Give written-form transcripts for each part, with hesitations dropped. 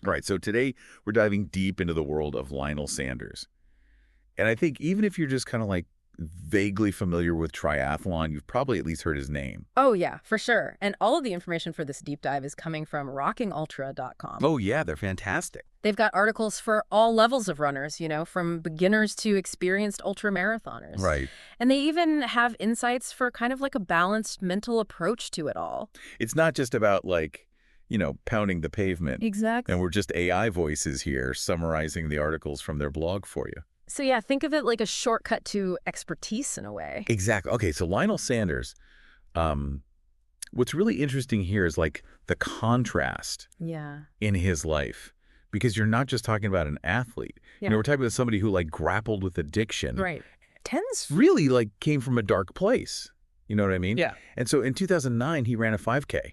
Right. So today we're diving deep into the world of Lionel Sanders. And I think even if you're just kind of like vaguely familiar with triathlon, you've probably at least heard his name. Oh, yeah, for sure. And all of the information for this deep dive is coming from rockingultra.com. Oh, yeah, they're fantastic. They've got articles for all levels of runners, from beginners to experienced ultramarathoners. Right. And they even have insights for kind of like a balanced mental approach to it all. It's not just about pounding the pavement. Exactly. And we're just AI voices here summarizing the articles from their blog for you. So yeah, think of it like a shortcut to expertise in a way. Exactly. Okay, so Lionel Sanders, what's really interesting here is like the contrast in his life. Because you're not just talking about an athlete. Yeah. We're talking about somebody who like grappled with addiction. Right. Really like came from a dark place. You know what I mean? Yeah. And so in 2009, he ran a 5K.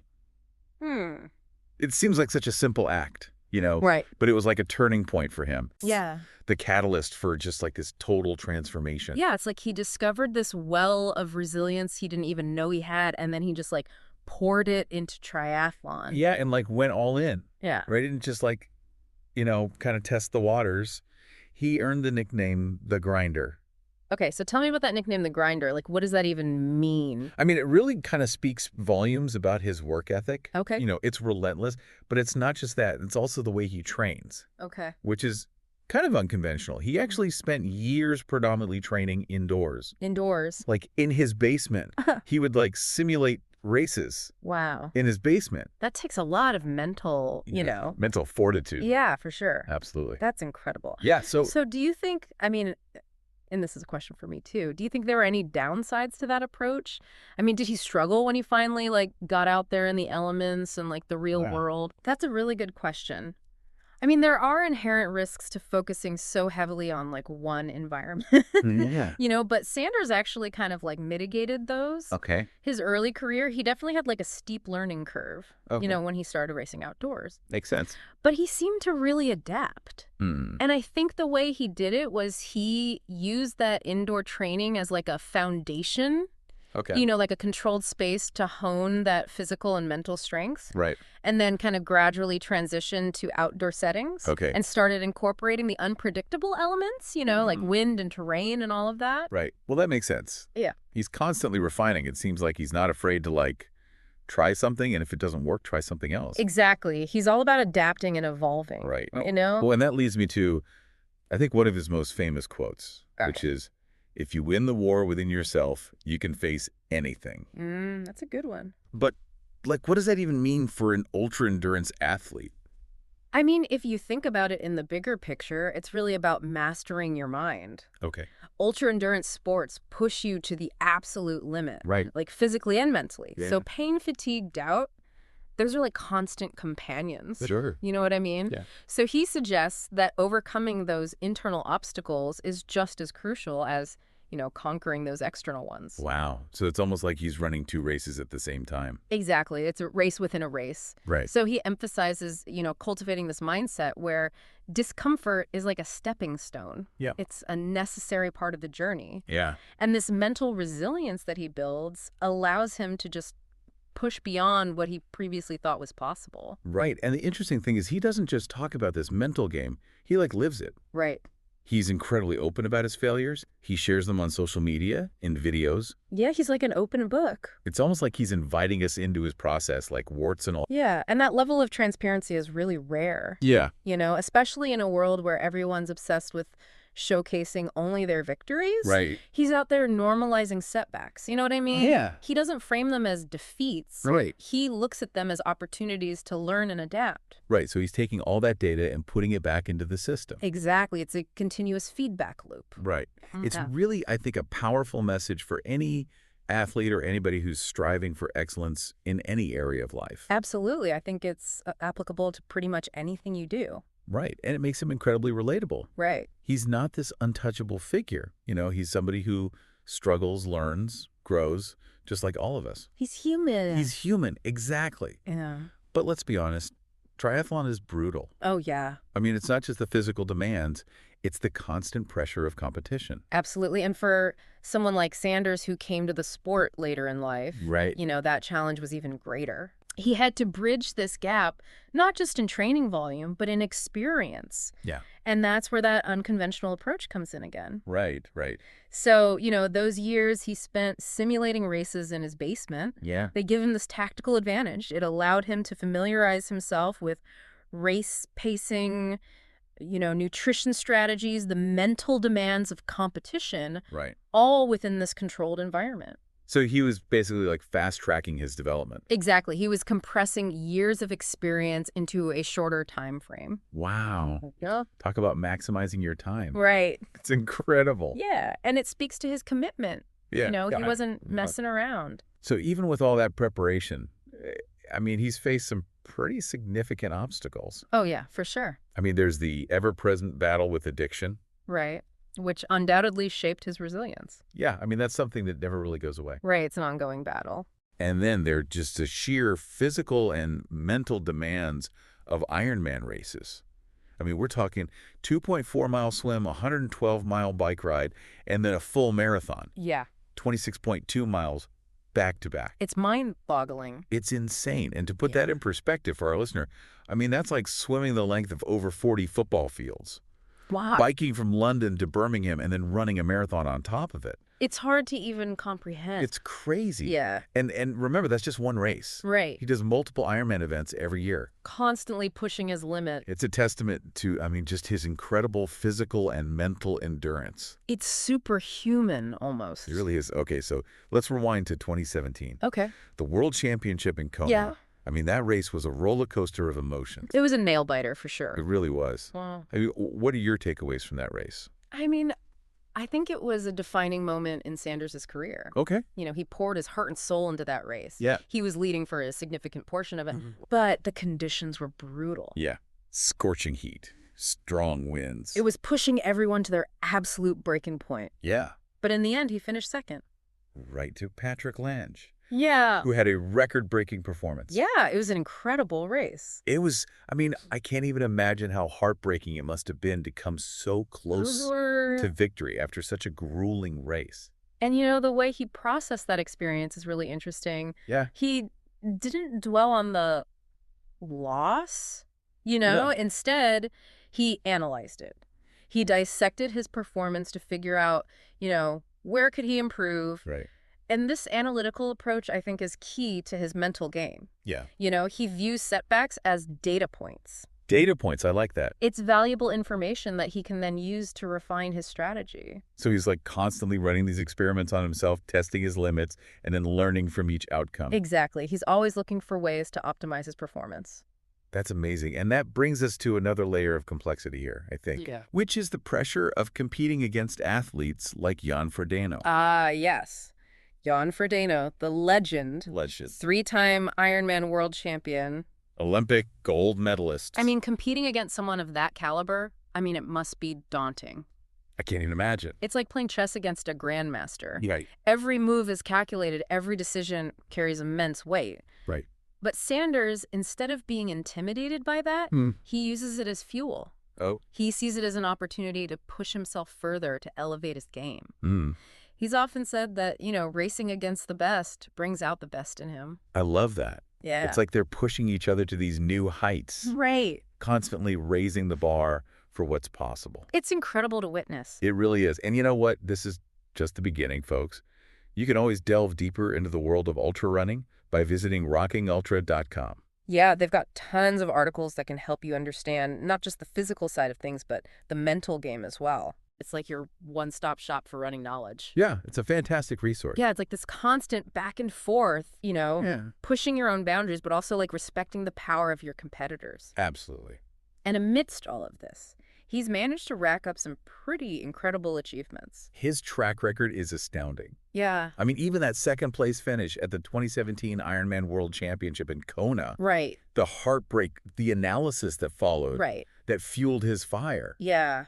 It seems like such a simple act, Right. But it was like a turning point for him. Yeah. The catalyst for just like this total transformation. Yeah, it's like he discovered this well of resilience he didn't even know he had, and then he just like poured it into triathlon. Yeah, and like went all in. Yeah. Right? Didn't just like, kind of test the waters. He earned the nickname The Grinder. Okay, so tell me about that nickname, The Grinder. Like, what does that even mean? I mean, it really kind of speaks volumes about his work ethic. Okay. It's relentless, but it's not just that. It's also the way he trains. Okay. Which is kind of unconventional. He actually spent years predominantly training indoors. Indoors? Like in his basement. He would like simulate races. Wow. In his basement. That takes a lot of mental, mental fortitude. Yeah, for sure. Absolutely. That's incredible. Yeah, so do you think, and this is a question for me too, do you think there were any downsides to that approach? I mean, did he struggle when he finally like got out there in the elements and like the real world? That's a really good question. I mean, there are inherent risks to focusing so heavily on like one environment. Yeah. But Sanders actually kind of like mitigated those. Okay. His early career, he definitely had like a steep learning curve, when he started racing outdoors. Makes sense. But he seemed to really adapt. And I think the way he did it was he used that indoor training as like a foundation. Okay. Like a controlled space to hone that physical and mental strength. Right. And then kind of gradually transitioned to outdoor settings. Okay. And started incorporating the unpredictable elements, like wind and terrain and all of that. Right. Well, that makes sense. Yeah. He's constantly refining. It seems like he's not afraid to like try something, and if it doesn't work, try something else. Exactly. He's all about adapting and evolving. Right. Well, and that leads me to, I think, one of his most famous quotes, which is, if you win the war within yourself, you can face anything. That's a good one. But, like, what does that even mean for an ultra-endurance athlete? I mean, if you think about it in the bigger picture, it's really about mastering your mind. Okay. Ultra-endurance sports push you to the absolute limit. Right. Like physically and mentally. Yeah. So pain, fatigue, doubt, those are like constant companions. Sure. You know what I mean? Yeah. So he suggests that overcoming those internal obstacles is just as crucial as, conquering those external ones. Wow. So it's almost like he's running two races at the same time. Exactly. It's a race within a race. Right. So he emphasizes, cultivating this mindset where discomfort is like a stepping stone. Yeah. It's a necessary part of the journey. Yeah. And this mental resilience that he builds allows him to just push beyond what he previously thought was possible. Right. And the interesting thing is he doesn't just talk about this mental game. He like lives it. Right. He's incredibly open about his failures. He shares them on social media, in videos. Yeah, he's like an open book. It's almost like he's inviting us into his process, like warts and all. Yeah, and that level of transparency is really rare. Yeah. Especially in a world where everyone's obsessed with showcasing only their victories. Right. He's out there normalizing setbacks. You know what I mean? Yeah. He doesn't frame them as defeats. Right. He looks at them as opportunities to learn and adapt. Right. So he's taking all that data and putting it back into the system. Exactly. It's a continuous feedback loop. Right. It's really, I think, a powerful message for any athlete or anybody who's striving for excellence in any area of life. Absolutely. I think it's applicable to pretty much anything you do. Right. And it makes him incredibly relatable. Right. He's not this untouchable figure. He's somebody who struggles, learns, grows, just like all of us. He's human. He's human. Exactly. Yeah. But let's be honest, triathlon is brutal. Oh, yeah. I mean, it's not just the physical demands. It's the constant pressure of competition. Absolutely. And for someone like Sanders who came to the sport later in life, Right. that challenge was even greater. He had to bridge this gap, not just in training volume, but in experience. Yeah. And that's where that unconventional approach comes in again. Right, right. So, those years he spent simulating races in his basement, Yeah. they give him this tactical advantage. It allowed him to familiarize himself with race pacing, nutrition strategies, the mental demands of competition, Right. all within this controlled environment. So he was basically like fast-tracking his development. Exactly. He was compressing years of experience into a shorter time frame. Wow. Yeah. Talk about maximizing your time. Right. It's incredible. Yeah. And it speaks to his commitment. Yeah. He wasn't messing around. So even with all that preparation, I mean, he's faced some pretty significant obstacles. Oh, yeah, for sure. I mean, there's the ever-present battle with addiction. Right. Which undoubtedly shaped his resilience. Yeah, I mean, that's something that never really goes away. Right, it's an ongoing battle. And then there are just the sheer physical and mental demands of Ironman races. I mean, we're talking 2.4-mile swim, 112-mile bike ride, and then a full marathon. Yeah. 26.2 miles back-to-back. It's mind-boggling. It's insane. And to put that in perspective for our listener, I mean, that's like swimming the length of over 40 football fields. Wow. Biking from London to Birmingham and then running a marathon on top of it. It's hard to even comprehend. It's crazy. Yeah. And remember, that's just one race. Right. He does multiple Ironman events every year. Constantly pushing his limit. It's a testament to, I mean, just his incredible physical and mental endurance. It's superhuman, almost. It really is. Okay, so let's rewind to 2017. Okay. The World Championship in Kona. Yeah. I mean, that race was a roller coaster of emotions. It was a nail-biter, for sure. It really was. Wow. I mean, what are your takeaways from that race? I mean, I think it was a defining moment in Sanders' career. Okay. He poured his heart and soul into that race. Yeah. He was leading for a significant portion of it, but the conditions were brutal. Yeah. Scorching heat, strong winds. It was pushing everyone to their absolute breaking point. Yeah. But in the end, he finished second. Right to Patrick Lange. Yeah. Who had a record-breaking performance. Yeah, it was an incredible race. It was, I mean, I can't even imagine how heartbreaking it must have been to come so close to victory after such a grueling race. And the way he processed that experience is really interesting. Yeah. He didn't dwell on the loss, Instead, he analyzed it. He dissected his performance to figure out, where could he improve? Right. And this analytical approach, I think, is key to his mental game. Yeah. He views setbacks as data points. Data points, I like that. It's valuable information that he can then use to refine his strategy. So he's like constantly running these experiments on himself, testing his limits, and then learning from each outcome. Exactly. He's always looking for ways to optimize his performance. That's amazing. And that brings us to another layer of complexity here, I think, which is the pressure of competing against athletes like Jan Frodeno. Yes. Jan Frodeno, the legend. 3-time Ironman world champion. Olympic gold medalist. I mean, competing against someone of that caliber, it must be daunting. I can't even imagine. It's like playing chess against a grandmaster. Right. Every move is calculated. Every decision carries immense weight. Right. But Sanders, instead of being intimidated by that, he uses it as fuel. Oh. He sees it as an opportunity to push himself further, to elevate his game. He's often said that, racing against the best brings out the best in him. I love that. Yeah. It's like they're pushing each other to these new heights. Right. Constantly raising the bar for what's possible. It's incredible to witness. It really is. And you know what? This is just the beginning, folks. You can always delve deeper into the world of ultra running by visiting rockingultra.com. Yeah, they've got tons of articles that can help you understand not just the physical side of things, but the mental game as well. It's like your one-stop shop for running knowledge. Yeah, it's a fantastic resource. Yeah, it's like this constant back and forth, pushing your own boundaries, but also like respecting the power of your competitors. Absolutely. And amidst all of this, he's managed to rack up some pretty incredible achievements. His track record is astounding. Yeah. I mean, even that second-place finish at the 2017 Ironman World Championship in Kona. Right. The heartbreak, the analysis that followed. Right. That fueled his fire. Yeah.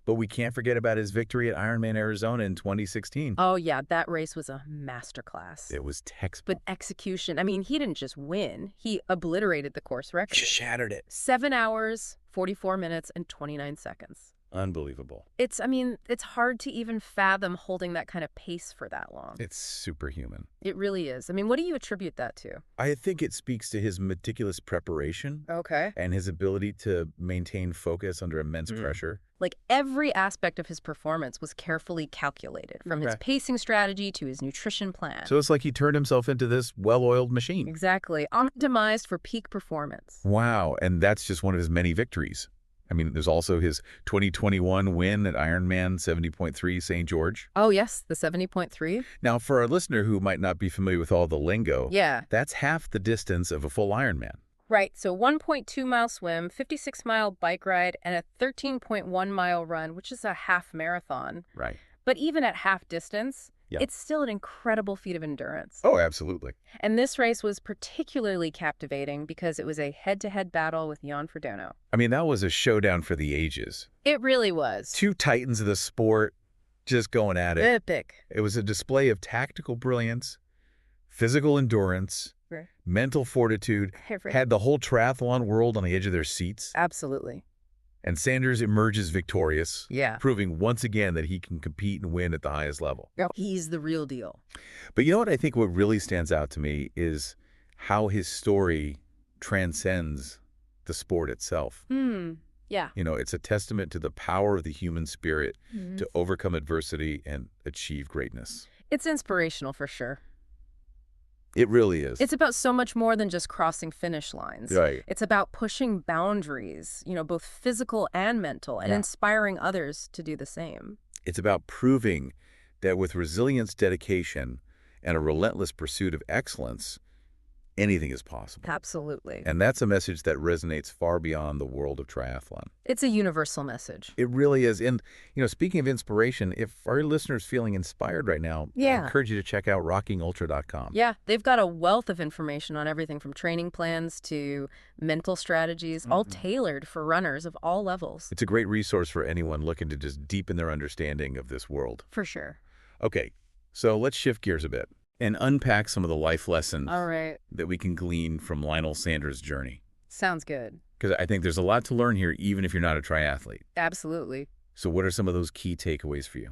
But we can't forget about his victory at Ironman Arizona in 2016. Oh, yeah. That race was a masterclass. It was textbook. But execution, he didn't just win. He obliterated the course record. Shattered it. 7 hours, 44 minutes, and 29 seconds. Unbelievable. I mean, it's hard to even fathom holding that kind of pace for that long. It's superhuman. It really is. I mean, what do you attribute that to? I think it speaks to his meticulous preparation Okay. and his ability to maintain focus under immense pressure. Like every aspect of his performance was carefully calculated, from his Okay. pacing strategy to his nutrition plan. So it's like he turned himself into this well-oiled machine. Exactly. Optimized for peak performance. Wow, and that's just one of his many victories. I mean, there's also his 2021 win at Ironman 70.3 St. George. Oh, yes, the 70.3. Now, for our listener who might not be familiar with all the lingo, Yeah. that's half the distance of a full Ironman. Right. So 1.2-mile swim, 56-mile bike ride, and a 13.1-mile run, which is a half marathon. Right. But even at half distance, Yeah. it's still an incredible feat of endurance. Oh, absolutely. And this race was particularly captivating because it was a head-to-head battle with Jan Frodeno. I mean, that was a showdown for the ages. It really was. Two titans of the sport just going at it. Epic. It was a display of tactical brilliance, physical endurance, Right. mental fortitude, had the whole triathlon world on the edge of their seats. Absolutely. And Sanders emerges victorious, Yeah. proving once again that he can compete and win at the highest level. He's the real deal. But you know what I think what really stands out to me is how his story transcends the sport itself. Yeah. You know, it's a testament to the power of the human spirit to overcome adversity and achieve greatness. It's inspirational for sure. It really is. It's about so much more than just crossing finish lines. Right. It's about pushing boundaries, both physical and mental, and inspiring others to do the same. It's about proving that with resilience, dedication, and a relentless pursuit of excellence, anything is possible. Absolutely. And that's a message that resonates far beyond the world of triathlon. It's a universal message. It really is. And, speaking of inspiration, if our listeners feeling inspired right now, I encourage you to check out rockingultra.com. Yeah, they've got a wealth of information on everything from training plans to mental strategies, all tailored for runners of all levels. It's a great resource for anyone looking to just deepen their understanding of this world. For sure. Okay, so let's shift gears a bit and unpack some of the life lessons All right. that we can glean from Lionel Sanders' journey. Sounds good. Because I think there's a lot to learn here, even if you're not a triathlete. Absolutely. So what are some of those key takeaways for you?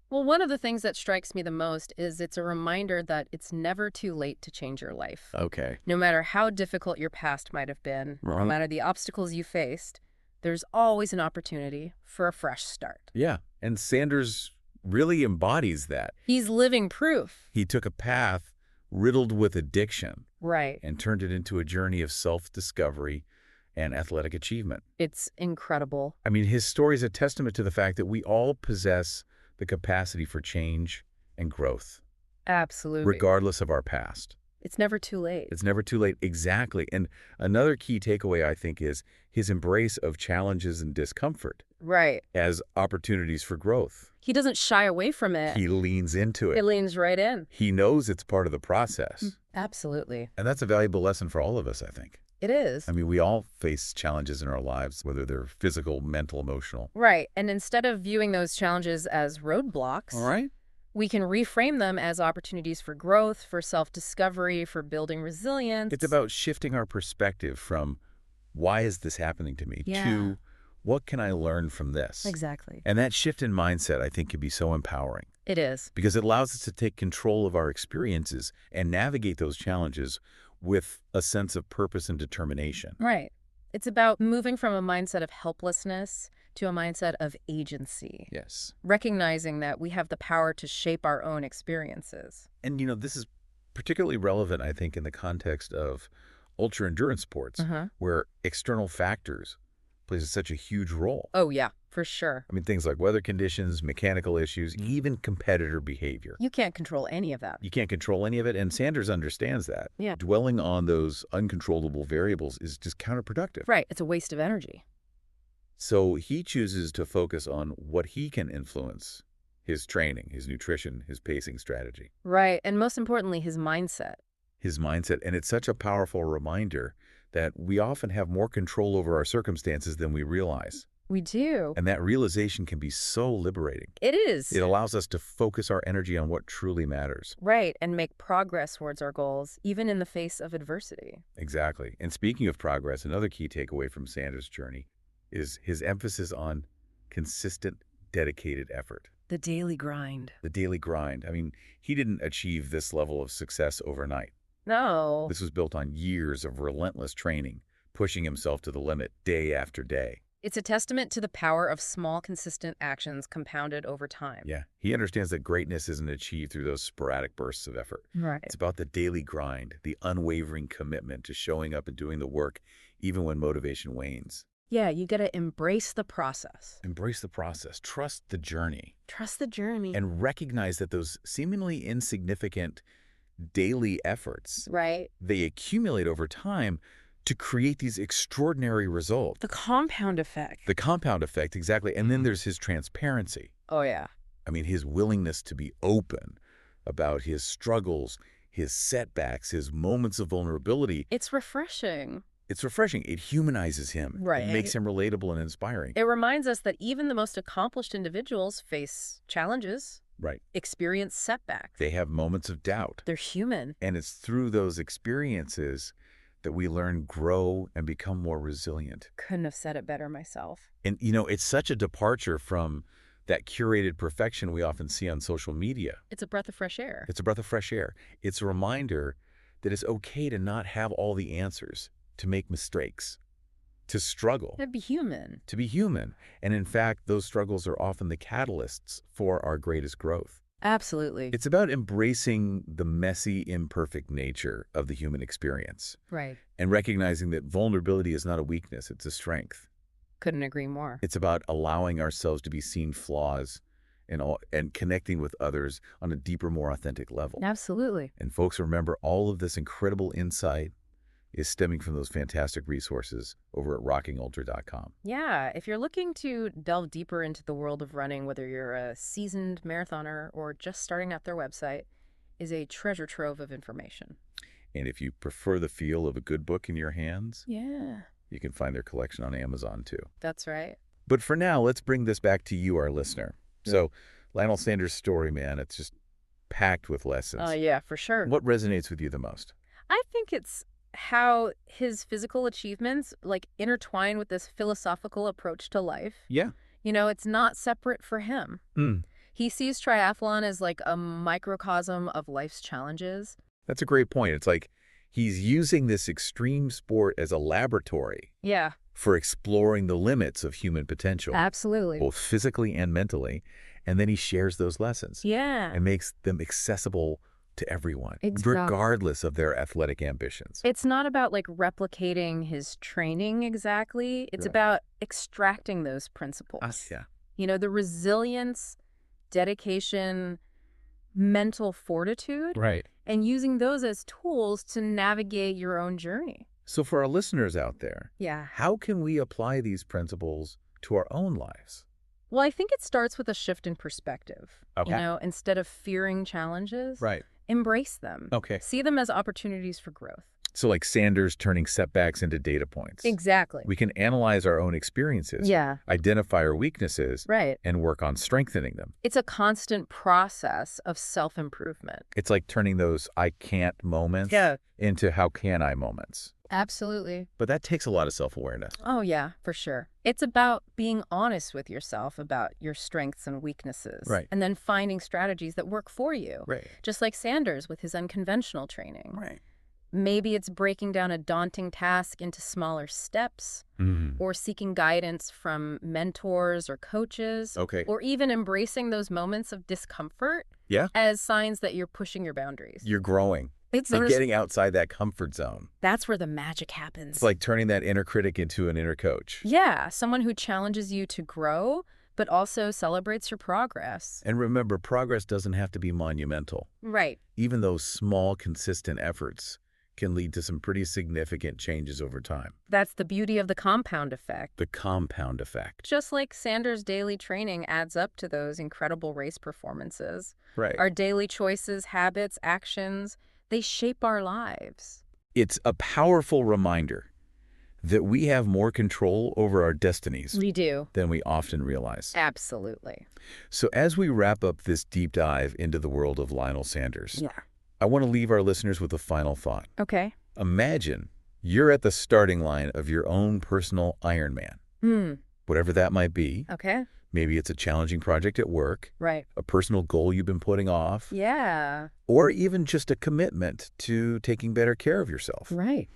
Well, one of the things that strikes me the most is it's a reminder that it's never too late to change your life. Okay. No matter how difficult your past might have been, no matter the obstacles you faced, there's always an opportunity for a fresh start. Yeah, and Sanders really embodies that. He's living proof. He took a path riddled with addiction Right. and turned it into a journey of self-discovery and athletic achievement. It's incredible. I mean, his story is a testament to the fact that we all possess the capacity for change and growth, Absolutely. regardless of our past. It's never too late. It's never too late. Exactly. And another key takeaway, I think, is his embrace of challenges and discomfort Right. as opportunities for growth. He doesn't shy away from it. He leans into It it. leans right in. He knows it's part of the process. Absolutely. And that's a valuable lesson for all of us, I think. It is. I mean, we all face challenges in our lives, whether they're physical, mental, emotional. Right. And instead of viewing those challenges as roadblocks, All right. we can reframe them as opportunities for growth, for self-discovery, for building resilience. It's about shifting our perspective from why is this happening to me to what can I learn from this? Exactly. And that shift in mindset, I think, can be so empowering It is. because it allows us to take control of our experiences and navigate those challenges with a sense of purpose and determination. Right. It's about moving from a mindset of helplessness to a mindset of agency, Yes. recognizing that we have the power to shape our own experiences. And, this is particularly relevant, I think, in the context of ultra-endurance sports, where external factors plays such a huge role. Oh, yeah, for sure. I mean, things like weather conditions, mechanical issues, even competitor behavior. You can't control any of that. You can't control any of it, and Sanders understands that. Yeah. Dwelling on those uncontrollable variables is just counterproductive. Right. It's a waste of energy. So he chooses to focus on what he can influence: his training, his nutrition, his pacing strategy, Right. And most importantly, his mindset. his mindset. And it's such a powerful reminder that we often have more control over our circumstances than we realize. We do. And that realization can be so liberating. It is. It allows us to focus our energy on what truly matters. Right. And make progress towards our goals, even in the face of adversity. Exactly. And speaking of progress, another key takeaway from Sanders' journey is his emphasis on consistent, dedicated effort. The daily grind. The daily grind. I mean, he didn't achieve this level of success overnight. No. This was built on years of relentless training, pushing himself to the limit day after day. It's a testament to the power of small, consistent actions compounded over time. Yeah, he understands that greatness isn't achieved through those sporadic bursts of effort. Right. It's about the daily grind, the unwavering commitment to showing up and doing the work, even when motivation wanes. Yeah, you got to embrace the process. Embrace the process. Trust the journey. Trust the journey. And recognize that those seemingly insignificant daily efforts, right. they accumulate over time to create these extraordinary results. The compound effect. The compound effect, exactly. And then there's his transparency. Oh, yeah. I mean, his willingness to be open about his struggles, his setbacks, his moments of vulnerability. It's refreshing. It's refreshing. It humanizes him. Right. It makes him relatable and inspiring. It reminds us that even the most accomplished individuals face challenges. Right. Experience setbacks. They have moments of doubt. They're human. And it's through those experiences that we learn, grow, and become more resilient. Couldn't have said it better myself. And, you know, it's such a departure from that curated perfection we often see on social media. It's a breath of fresh air. It's a breath of fresh air. It's a reminder that it's okay to not have all the answers, to make mistakes, to struggle. To be human. To be human. And in fact, those struggles are often the catalysts for our greatest growth. Absolutely. It's about embracing the messy, imperfect nature of the human experience. Right. And recognizing that vulnerability is not a weakness, it's a strength. Couldn't agree more. It's about allowing ourselves to be seen flaws and connecting with others on a deeper, more authentic level. Absolutely. And folks, remember, all of this incredible insight is stemming from those fantastic resources over at rockingultra.com. Yeah, if you're looking to delve deeper into the world of running, whether you're a seasoned marathoner or just starting out, their website is a treasure trove of information. And if you prefer the feel of a good book in your hands, yeah, you can find their collection on Amazon too. That's right. But for now, let's bring this back to you, our listener. Yeah. So Lionel Sanders' story, man, it's just packed with lessons. Yeah, for sure. What resonates with you the most? I think it's how his physical achievements intertwine with this philosophical approach to life. Yeah. You know, it's not separate for him. Mm. He sees triathlon as like a microcosm of life's challenges. That's a great point. It's like he's using this extreme sport as a laboratory. Yeah. For exploring the limits of human potential. Absolutely. Both physically and mentally. And then he shares those lessons. Yeah. And makes them accessible to everyone, exactly. Regardless of their athletic ambitions. It's not about replicating his training exactly. It's about extracting those principles. Yeah. You know, the resilience, dedication, mental fortitude. Right. And using those as tools to navigate your own journey. So for our listeners out there, how can we apply these principles to our own lives? Well, I think it starts with a shift in perspective. Okay. You know, instead of fearing challenges, embrace them. Okay. See them as opportunities for growth. So like Sanders turning setbacks into data points. Exactly. We can analyze our own experiences, identify our weaknesses, and work on strengthening them. It's a constant process of self-improvement. It's like turning those I can't moments into how can I moments. Absolutely. But that takes a lot of self-awareness. Oh, yeah, for sure. It's about being honest with yourself about your strengths and weaknesses. Right. And then finding strategies that work for you. Right. Just like Sanders with his unconventional training. Right. Maybe it's breaking down a daunting task into smaller steps, or seeking guidance from mentors or coaches, or even embracing those moments of discomfort as signs that you're pushing your boundaries. You're growing. It's like getting outside that comfort zone. That's where the magic happens. It's like turning that inner critic into an inner coach. Yeah, someone who challenges you to grow, but also celebrates your progress. And remember, progress doesn't have to be monumental. Right. Even those small, consistent efforts can lead to some pretty significant changes over time. That's the beauty of the compound effect. The compound effect. Just like Sanders' daily training adds up to those incredible race performances. Right. Our daily choices, habits, actions, they shape our lives. It's a powerful reminder that we have more control over our destinies. We do. Than we often realize. Absolutely. So as we wrap up this deep dive into the world of Lionel Sanders, I want to leave our listeners with a final thought. Okay. Imagine you're at the starting line of your own personal Ironman. Whatever that might be. Okay. Maybe it's a challenging project at work, Right. a personal goal you've been putting off, Yeah. or even just a commitment to taking better care of yourself. Right.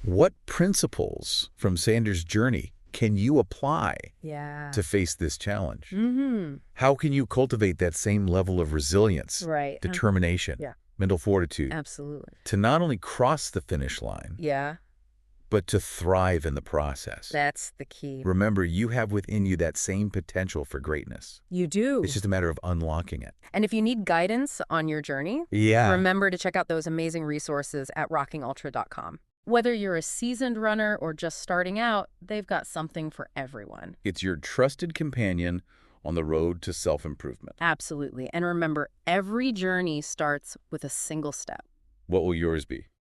What principles from Sanders' journey can you apply Yeah. to face this challenge? Mm-hmm. How can you cultivate that same level of resilience, Right. determination, Yeah. mental fortitude, Absolutely. to not only cross the finish line, Yeah. but to thrive in the process? That's the key. Remember, you have within you that same potential for greatness. You do. It's just a matter of unlocking it. And if you need guidance on your journey, Yeah. remember to check out those amazing resources at rockingultra.com. Whether you're a seasoned runner or just starting out, they've got something for everyone. It's your trusted companion on the road to self-improvement. Absolutely. And remember, every journey starts with a single step. What will yours be?